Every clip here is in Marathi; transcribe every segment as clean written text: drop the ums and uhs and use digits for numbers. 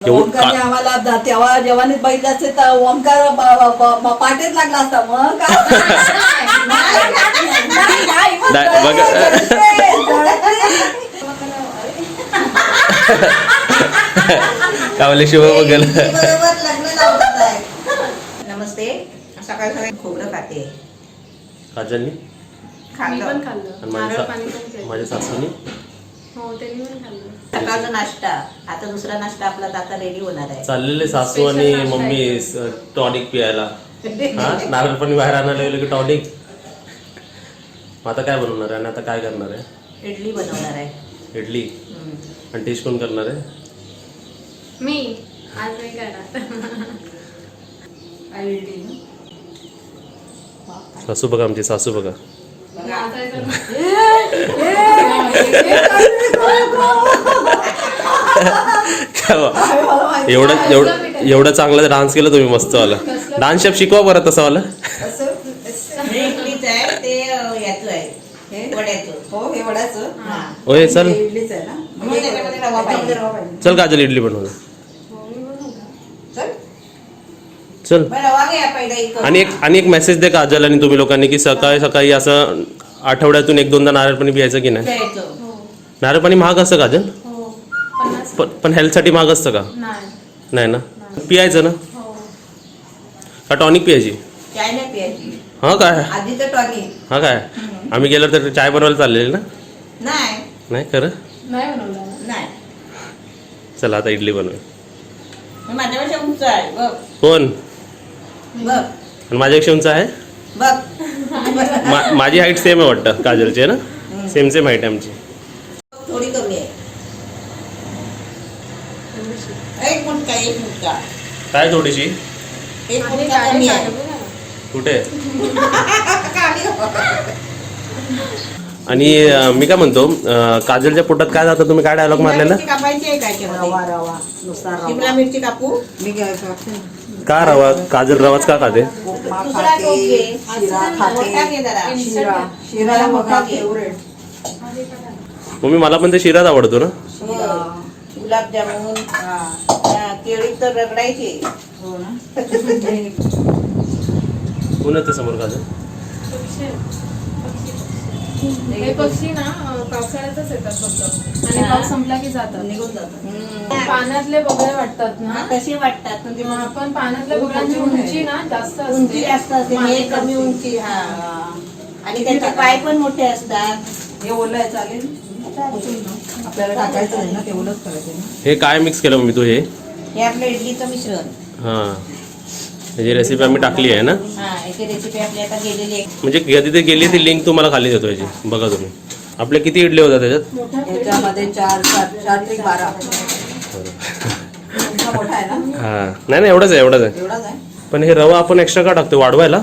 ओंकारने आम्हाला तेव्हा जेव्हा बैल असते तर ओंकार पाठीत लागला असता मग कावले शिव बघेल. नमस्ते. सकाळी सकाळी खोबरं खाते. काजलनी खाल्लं. माझ्या सासूनी सकाळचा नाश्ता. आता दुसरा नाश्ता आपला आता रेडी होणार आहे. चाललेले सासू आणि मम्मी टॉनिक पियायला. हा नारळ पण बाहेर आणायला गेलो की टॉनिक. आता काय बनवणार आहे आणि आता काय करणार आहे? इडली बनवणार आहे. इडली. आणि टेस्ट कोण करणार आहे? मी आज नाही करणार. सासू बघा, आमची सासू बघा. एवढं चांगलं डान्स केलं तुम्ही, मस्त वाला डान्स शेप शिकवा बरं तसं वाला. इडलीच आहे ते याचं आहे वड्याचं. हो हे वड्याचं. होय चल इडलीच आहे ना. म्हणजे त्याच्यामध्ये रवा पाहिजे. चल काजल इडली बनवू. चल. रवा घ्या पहिला. आणि एक मेसेज दे काजल आणि तुम्ही लोकांनी की सकाळी सकाळी असं आठवड्यातून 1-2दा नारळ पाणी पियायचं की नाही? नारळ पाणी महाग असतं काजल? पण हेल्थसाठी महाग असतं का? नाही ना. पियायचं ना का टॉनिक पियायची? चाय नाही पियायची. हा काय? आधीचं टॉनिक. हा काय? आम्ही गेलो तर चाय बनवायला चाललेली ना? नाही खरं नाही बनवलं. नाही. चला आता इडली बनवूया. माझ्यापेक्षा उंच आहे बघ. कोण? बघ आणि माझ्यापेक्षा उंच आहे? बघ. माझी हाईट सेम आहे वाटतं काजलची, आहे ना? सेम हाईट आहे आमची. थोडी कमी आहे. एक मुटका. काय थोडीशी? एक मुटका कमी आहे. कुठे? आणि मी काय म्हणतो, काजलच्या पोटात काय जातं? तुम्ही काय डायलॉग मारलेला? कापायची आहे काय? रवा नुसता शिमला मिरची कापू. मी का रवा? काजल रवाच का खाते? दुसरा टोप घे. मोठा घे जरा. शिरा मोठा फेवरेट. मम्मी मला पण ते शिराच आवडतो ना. गुलाबजामुन. केळी तर रगडायची. हो ना. कोण येतं समोर काजल? हे पक्षी ना पावसाळ्यातच येतात फक्त, आणि पाऊस संपला की जातात, निघून जातात. पाण्यातले बगळे वाटतात ना कसे वाटतात म्हणजे पण पाण्यातल्या बगळ्यांची उंची ना जास्त उंची जास्त असते. हे कमी उंची. हा. आणि त्यांचे पाय पण मोठे असतात. हे ओलं आहे चालेल. आपल्याला टाकायचं नाही ना, ते ओलंच करायचं ना. हे काय मिक्स केलं मम्मी तू? हे आपलं इडलीचं मिश्रण. हां, याची रेसिपी आम्ही टाकली आहे ना. याची रेसिपी आपली आता गेलेली आहे. म्हणजे तिथे गेली ती लिंक तुम्हाला खाली देतो याची, बघा तुम्ही. आपल्या किती इडली होत्या त्याच्यात? याच्यामध्ये 4 त्रिक 12. मोठा आहे ना. हां, नाही एवढंच आहे. एवढाच आहे. पण हे रवा आपण एक्स्ट्रा का टाकतो? वाढवायला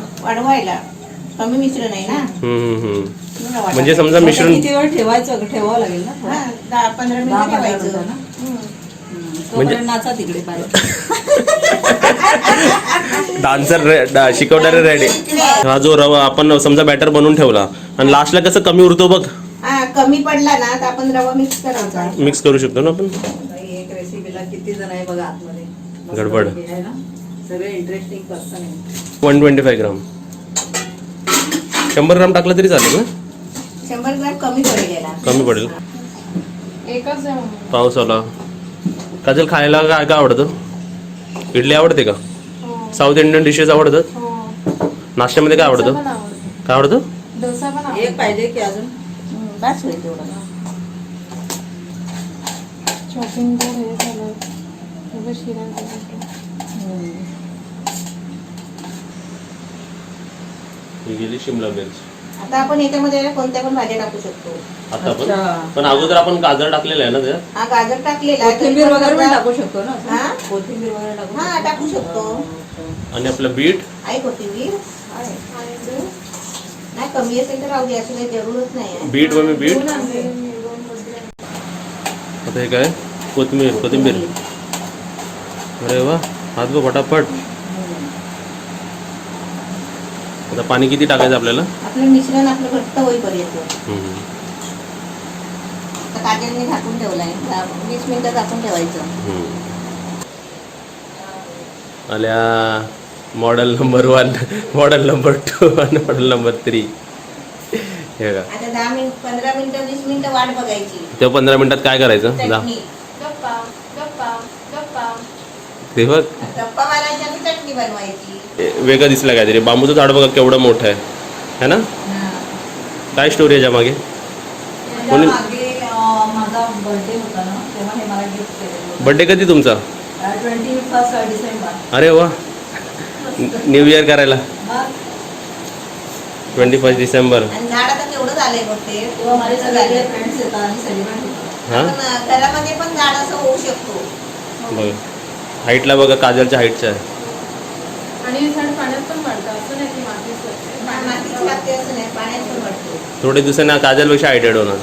कमी मिश्रण आहे ना. म्हणजे समजा मिश्रण किती वेळ ठेवावं लागेल ना. 10-15 मिनिटं ठेवायचं ना. म्हणजे नाचा तिकडे डान्सर शिकवणारे रेडी. हा जो रवा आपण समजा बॅटर बनवून ठेवला आणि लास्टला कसं कमी उरतो बघ. कमी पडला ना तर आपण रवा मिक्स करायचा. मिक्स करू शकतो ना आपण. एक रेसिपीला किती जण आहे बघा आतमध्ये. गडबड. सगळे इंटरेस्टिंग पर्सन आहे. 125 ग्राम. 100 ग्राम टाकलं तरी चालेल ना? 100 ग्राम कमी पडेल याला. कमी पडेल. एकच आहे मम्मी. पाऊस आला. काजल खायला काय काय आवडतं? इडली आवडते का? साऊथ इंडियन डिशेस आवडतात? नाश्त्यामध्ये काय आवडतं? काय आवडतं? डोसा पण आवडतो. एक पाहिजे की अजून? बस होईल तेवढं. शॉपिंग तर हे झालं. सगळं शिरा ही गेली शिमला मिरच. आता आपण याच्यामध्ये कोणत्या पण भाज्या टाकू शकतो. आता पण अगोदर आपण गाजर टाकलेलं आहे ना त्यात. हा गाजर टाकलेला आहे. कोथिंबीर वगैरे पण टाकू शकतो ना. हा? कोथिंबीर वगैरे टाकू. हा टाकू शकतो. आणि आपलं बीट आहे कोथिंबीर. नाही कमी असेल तर राहू दे, अशी काही जरूरच नाही. बीट व मी बीट. आता हे काय? कोथिंबीर. अरे वा, हात गो फटाफट. आता पाणी किती टाकायचं आपल्याला? आपलं मिश्रण आपलं घट्ट होईपर्यंत. काजलने झाकून ठेवलाय. 20 मिनिटं झाकून ठेवायचं. आल्या मॉडेल नंबर 1, मॉडेल नंबर 2 आणि मॉडेल नंबर 3. हे बघा आता 10 मिनिट 15 मिनिटं 20 मिनिटं वाट बघायची. तेव्हा 15 मिनिटात काय करायचं? जा चटणी गप्पा गप्पा गप्पा. ते बघ गप्पा मारायची आणि चटणी बनवायची. वेगळं दिसलं काहीतरी. बांबूचं झाड बघा केवढं मोठं आहे है ना? काय स्टोरी आहे याच्या मागे? त्याच्या कोणी- मागे माझा बर्थडे होता ना, तेव्हा हे मला गिफ्ट केलेलं. बड्डे कधी तुमचा? 21 डिसेंबर. अरे वा, न्यू इयर करायला मग 21 डिसेंबर. आणि झाड आता केवढं झालंय बघ ते. तेव्हा माझे सगळे फ्रेंड्स येतात आणि सेलिब्रेट होतात. हां आपण घरामध्ये पण झाड असं होऊ शकतो. बघा हाईटला बघा, काजलच्या हाईटच्या आहे. आणि हे झाड पाण्यात पण वाढतं, असं नाही की मातीच वाढते. मातीची लागते असं नाही, पाण्यात पण वाटतो. थोडे दिवसांनी काजलपेक्षा हायटेड होणार.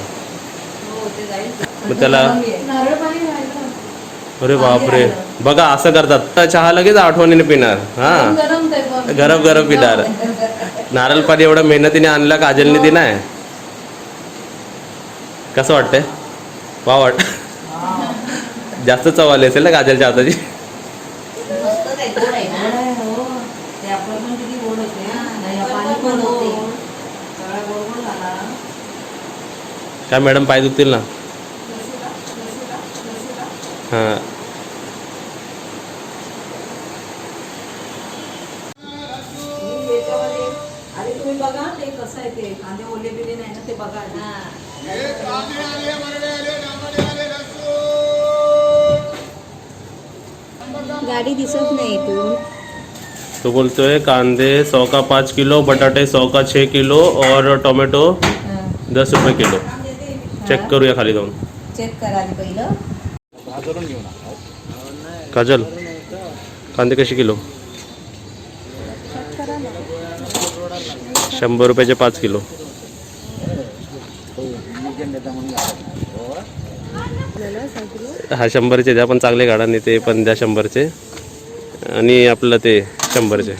हो, ते जाईल. मग त्याला- नारळ पाणी राहायचं. अरे बापरे, बघा असं करतात. चहा लगेच आठवणीने पिणार. हा गरम ते बघ. गरम गरम पिणार. नारळ पाणी एवढं मेहनतीने आणलं काजलने ती नाही. कसं वाटतंय? वा वाट जास्त चव आली असेल ना काजलच्या हाताची. मस्त काय गोड आहे ना. हो, ते आपलं पण किती गोड होते. नाही, पाणी पण होते. सगळा गोड गोड झाला. काय मॅडम पाय दुखतील ना? लसूला, लसूला, लसूला. हां याच्यामध्ये आणि तुम्ही बघा ते कसं आहे, ते कांदे ओले बिले नाही ना, ते बघा आधी. हा. गाडी दिसत नाही इथून. तो बोलतोय कांदे 100 का 5 किलो, बटाटे 100 का 6 किलो और टोमॅटो 10 रुपये किलो. चेक करूया खाली जाऊन. चेक करा आधी पहिलं. काजल कांदे कसे किलो? 100 रुपयाचे 5 किलो. हा 100चे द्या, पण चांगले काढा. नाही ते पण द्या 100चे. आणि आपलं ते 100चे.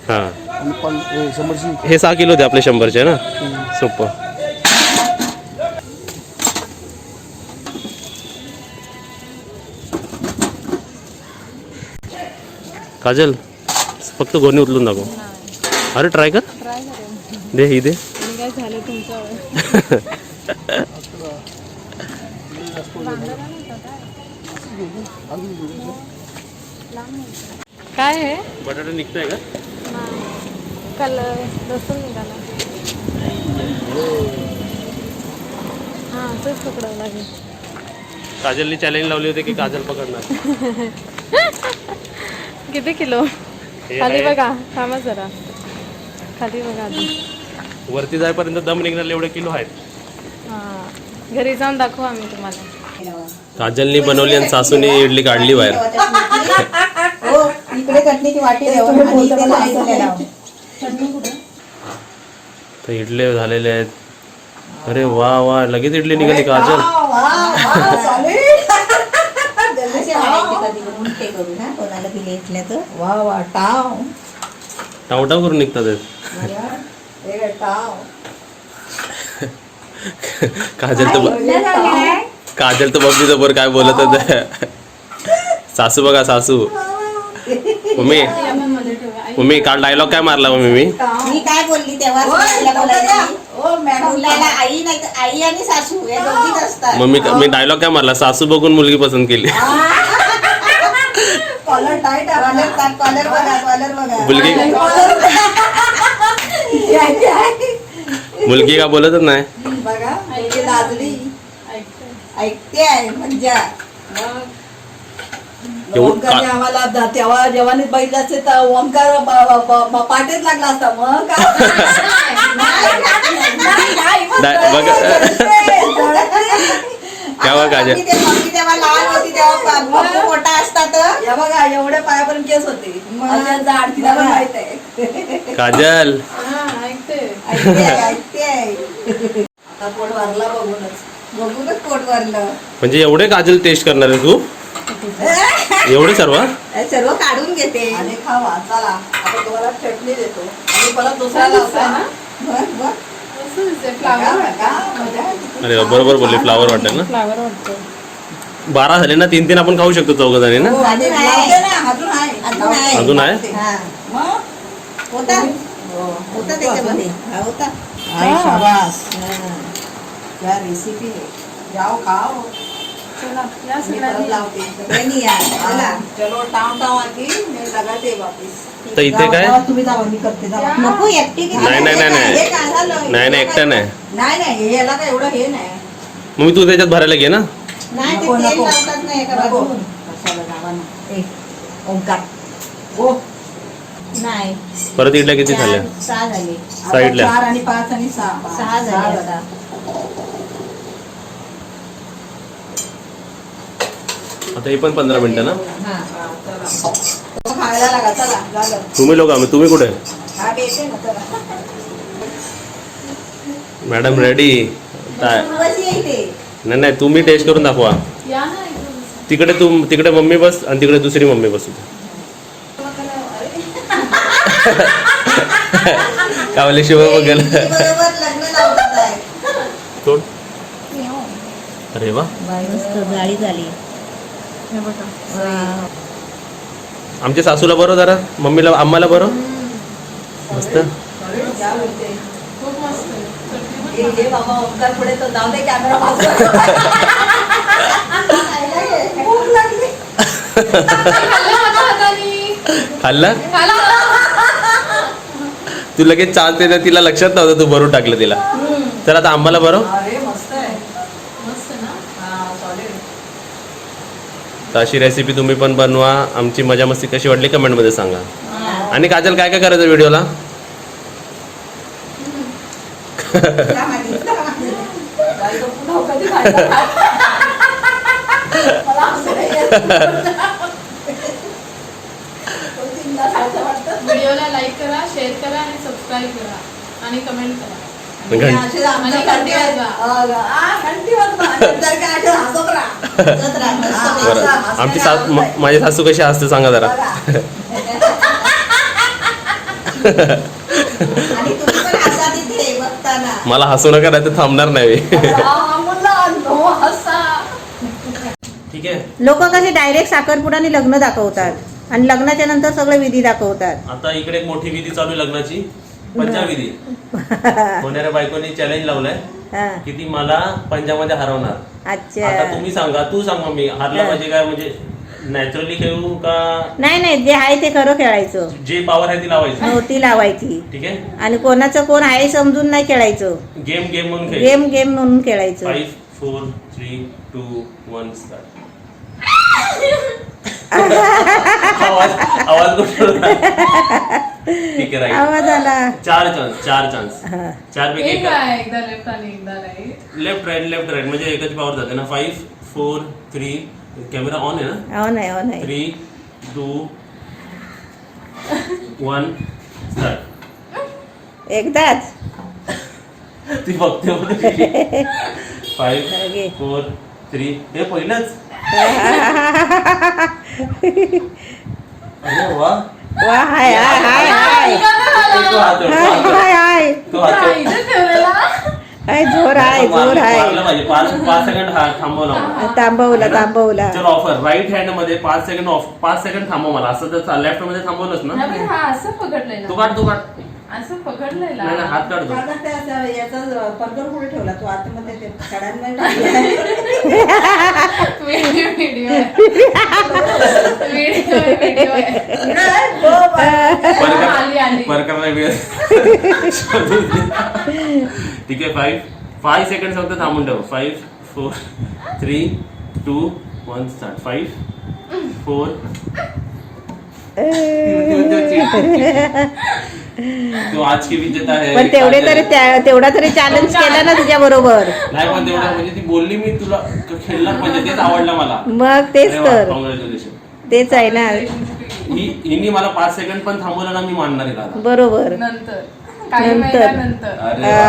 हां हे 6 किलो द्या आपले 100चे ना. सोपं. काजल फक्त गोणी उचलून दाखव. अरे ट्राय कर. दे ही दे. काय झालं तुमचं? काय आहे? बटाटा निघतोय का? काल लसूण निघाला. हां तेच पकडावं लागेल. काजलने चॅलेंज लावली होती की काजल पकडणार. किती किलो? हे खाली आहे. बघा, थांबा जरा. खाली बघा आधी. वरती जाईपर्यंत दम निघणार एवढे किलो आहेत. हां घरी जाऊन दाखवू आम्ही तुम्हाला. काजलनी बनवली आणि सासूने इडली काढली बाहेर. हो इकडे चटणीची वाटी ठेवा आणि इथे लावायचं लावा. तर इडले झालेले आहेत. अरे वा वा, लगेच इडली निघाली काजल. असे वाढायचे कधी उलटे करून हा कोणाला दिले इथल्या तर. वा वा, टाव. टावटाव करून निघतात आहेत. हे टाव. काजल तर बघ समोर काय बोलत होत. सासू बघा सासू. मम्मी मम्मी काल डायलॉग काय मारला मम्मी मी? मी काय बोलली तेव्हा मुलाला बोलायची. मुलाला आई नाही तर आई आणि सासू या दोघीच असतात. मम्मी मी डायलॉग काय मारला? सासू बघून मुलगी पसंत केली. कॉलर टाईट आहे. कॉलर बघा कॉलर बघा. मुलगी मुलगी का बोलतच नाही. बघा, मुलगी लाजली. ऐकते आहे म्हणजे ओमकारने आम्हाला तेव्हा जेव्हानीच बघितलं असते तर ओमकार पाठीत लागला असता. मग तेव्हा काजल मम्मी तेव्हा लहान होती तेव्हा पप्पू मोठा असतात. या बघा एवढ्या पायापर्यंत केस होते. जाड तिला पण माहित आहे. काजल हां ऐकते. ऐकते आता पोट भरला बघूनच. बघूनच पोट भरलं. म्हणजे एवढे काजल टेस्ट करणार आहे तू? एवढे सर्व? सर्व काढून घेते. आणि खावा चला. आता तुम्हाला चटणी देतो आणि परत दुसरा लावता ना. बघ बघ असं दिसतंय, फ्लावर का? मजा आहे. अरे बरोबर बोलली, फ्लावर वाटेल ना. फ्लावर वाटतं. 12 झाले ना, 3-3 आपण खाऊ शकतो चौघ जणी ना. हो, आणि अजून आहे. लावते ना, अजून आहे. अजून आहे. अजून आहे? हा मग? होता हो. होता त्याच्यामध्ये हा होता आई शाबास. हा. क्या रेसिपी है. जाओ खाओ. चला या मी परत सगळ्यांनी लावते. सगळ्यांनी या चला चलो टाव टाव आकी मैं लगाते वापस. तर इथे जाओ, काय जाओ, तुम्ही जावा, मी करते जावा. नको एकटी किती नाही, नाही, नाही, नाही. हे काय झालं? नाही नाही एकटा नाही. नाही नाही याला काय एवढं हे नाही. मग मी तू त्याच्यात भरायला घे ना. नाही ते नको, तेल नको. लावतात नाही एका नको. बाजून कशाला जावा ना. ए, ओंकार. ओ, नाही परत इडल्या किती झाल्या? 6 झाले आता साईडला. 4 आणि 5 आणि 6. 6 झाले आता आता हे पण 15 मिनिटं ना. हा तो खायला लागा चला झालं. तुम्ही लोक तुम्ही कुठे? हा बेटे ना चला. Madam ready. बस येईल ते नाही नाही, तुम्ही टेस्ट करून दाखवा. या ना एकदम. तिकडे मम्मी बस आणि तिकडे दुसरी मम्मी बसू. कावले शिव बघेल. बरोबर लग्न लावतात आहे. सोड. अरे वा, मस्त जाळी झाली हे बघा. आमच्या सासूला बरं जरा, मम्मीला आम्हाला बरं. मस्त. अरे, क्या बोलते. खूप मस्त आहे. चटणी ए, पण ये बाबा ओंकार पुढे तर जाऊ दे कॅमेरा बाजूला. भूक लागली. खाल्लं माझ्या हाताने. खाल्ला खाल्लं. तू लगेच चान्स देता, तिला लक्षात नव्हतं तू भरून टाकलं तिला. तर आता आम्हाला बरं. अरे मस्त आहे. मस्त ना. हा सॉलिड. तर अशी रेसिपी तुम्ही पण बनवा. आमची मजा मस्ती कशी वाटली कमेंटमध्ये सांगा. आणि काजल काय काय करायचं व्हिडिओला? बाई, तो पुन्हा कधी खायचा काय? मला हसू नाही येत. तो तीनदा खायचं वाटतं. व्हिडिओला लाईक करा, शेअर करा आणि सबस्क्राईब करा आणि कमेंट करा. आणि असे आमच्या आणि घंटी वाजवा. घंटी वाजवा. नंतर काय असे हसत राहा. हसत राहा, मस्त बरं, पैकी. आमची माझी सासू कशी असते सांगा जरा. आणि तुम्ही पण हसा तिथे बघताना मला हसू नका, नाही तर थांबणार नाही. ठीक आहे. लोक कसे डायरेक्ट साखरपुड्याने लग्न दाखवतात आणि लग्नाच्या नंतर सगळे विधी दाखवतात. आता इकडे एक मोठी विधी चालू आहे लग्नाची, पंजाविधी. होणाऱ्या बायकोनी चॅलेंज लावलाय हा, की ती मला पंजामध्ये हरवणार. अच्छा. आता तुम्ही सांगा, तू सांग मम्मी, हारला पाहिजे काय, म्हणजे नॅचरली खेळू का नाही जे आहे ते खरं खेळायचं. जे पॉवर आहे ती लावायची? हो ती लावायची ठीक आहे. आणि कोणाचं कोण आहे समजून नाही खेळायचं. गेम म्हणून खेळ. गेम म्हणून खेळायचं. 5 4 3 2 1 स्टार्ट. आवाज कुठे? ठीक आहे, राईट. आवाज आला. 4 चान्स. हा. 4 पैकी एक आहे, एकदा लेफ्ट आणि एकदा राईट. लेफ्ट राईट म्हणजे एकच पॉवर जाते ना. 5 4 3. कॅमेरा ऑन आहे ना. हो नाही 3 2 1 स्टार्ट. एकदाच. ती बघते 5 ओके. 4 3. हे पहिलंच. अरे वा. वा हाय तो हात वर. हाय इथे ठेवलेला. जोर आहे मारलं पाहिजे. 5 सेकंड थांबवला मला. तांबवला चल ऑफर राईट हँड मध्ये 5 सेकंड ऑफ. 5 सेकंड थांबव मला. असं तर लेफ्ट मध्ये थांबवलंच ना. नाही, पण हा असं पकडलंय तू ना. काढ. असं पकडलंय ना. नाही हात काढतो. याचा पडदर पुढे ठेवला तो आतमध्ये ते कडांमध्ये व्हिडिओ आली. परकरला वेळ. ठीक आहे. 5 सेकंड फक्त थांबून ठेव. 5 4 3 2 1 स्टार्ट. 5 4. तो आज की विजेता आहे. पण तेवढा तरी चॅलेंज केला ना तुझ्या बरोबर. नाही पण तेवढा म्हणजे ती बोलली मी तुला खेळला म्हणजे तेच आवडलं मला. मग तेच तर कॉंग्रॅच्युलेशन. तेच आहे ना. हिने मला 5 सेकंड पण थांबवलं ना, मी मानणार आहे दादा. बरोबर नंतर काही महिन्यानंतर. अरे वा.